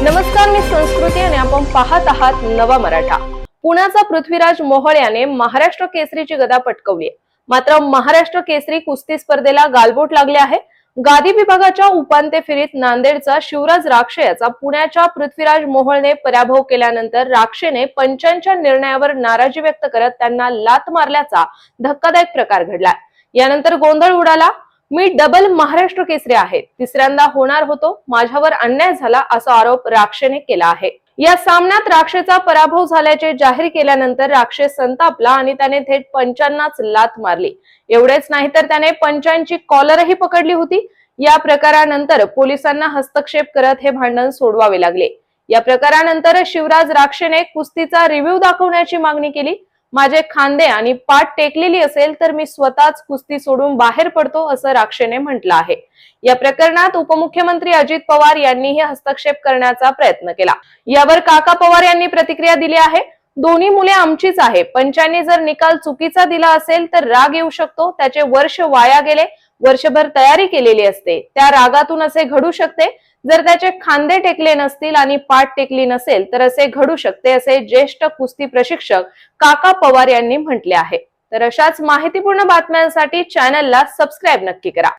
नमस्कार, मी संस्कृती आणि आपण पाहत आहात नवा मराठा। पुण्याचा पृथ्वीराज मोहोळ याने महाराष्ट्र केसरीची गदा पटकावली। मात्र महाराष्ट्र केसरी कुस्ती स्पर्धेला गालबोट लागले आहे। गादी विभागाच्या उपांत्य फेरीत नांदेडचा शिवराज राक्षे याचा पुण्याच्या पृथ्वीराज मोहोळने पराभव केल्यानंतर राक्षेने पंचांच्या निर्णयावर नाराजी व्यक्त करत त्यांना लात मारल्याचा धक्कादायक प्रकार घडला। यानंतर गोंधळ उडाला। मी डबल महाराष्ट्र केसरी आहे, तिसऱ्यांदा होणार होतो, माझ्यावर अन्याय झाला असा आरोप राक्षेने केला आहे। या सामन्यात राक्षेचा पराभव झाल्याचे जाहीर केल्यानंतर राक्षे संतापला आणि त्याने थेट पंचांनाच लात मारली। एवढेच नाही तर त्याने पंचांची कॉलरही पकडली होती। या प्रकारानंतर पोलिसांना हस्तक्षेप करत हे भांडण सोडवावे लागले। या प्रकारानंतर शिवराज राक्षेने कुस्तीचा रिव्ह्यू दाखवण्याची मागणी केली। माझे खांदे आणि पाठ टेकलेली असेल तर मी स्वतःच कुस्ती सोडून बाहेर पडतो असं राक्षेने म्हटलं आहे। या प्रकरणात उपमुख्यमंत्री अजित पवार यांनीही हस्तक्षेप करण्याचा प्रयत्न केला। यावर काका पवार यांनी प्रतिक्रिया दिली आहे। दोन्ही मुले आमचीच आहे। पंचांनी जर निकाल चुकीचा दिला असेल तर राग येऊ शकतो। त्याचे वर्ष वाया गेले, वर्षभर तयारी केलेली असते, त्या रागातून असे घडू शकते। जर त्याचे खांदे टेकले नसतील आणि पाठ टेकली नसेल तर असे घडू शकते, असे ज्येष्ठ कुस्ती प्रशिक्षक काका पवार यांनी म्हटले आहे। तर अशाच माहितीपूर्ण बातम्यांसाठी चॅनलला सबस्क्राईब नक्की करा।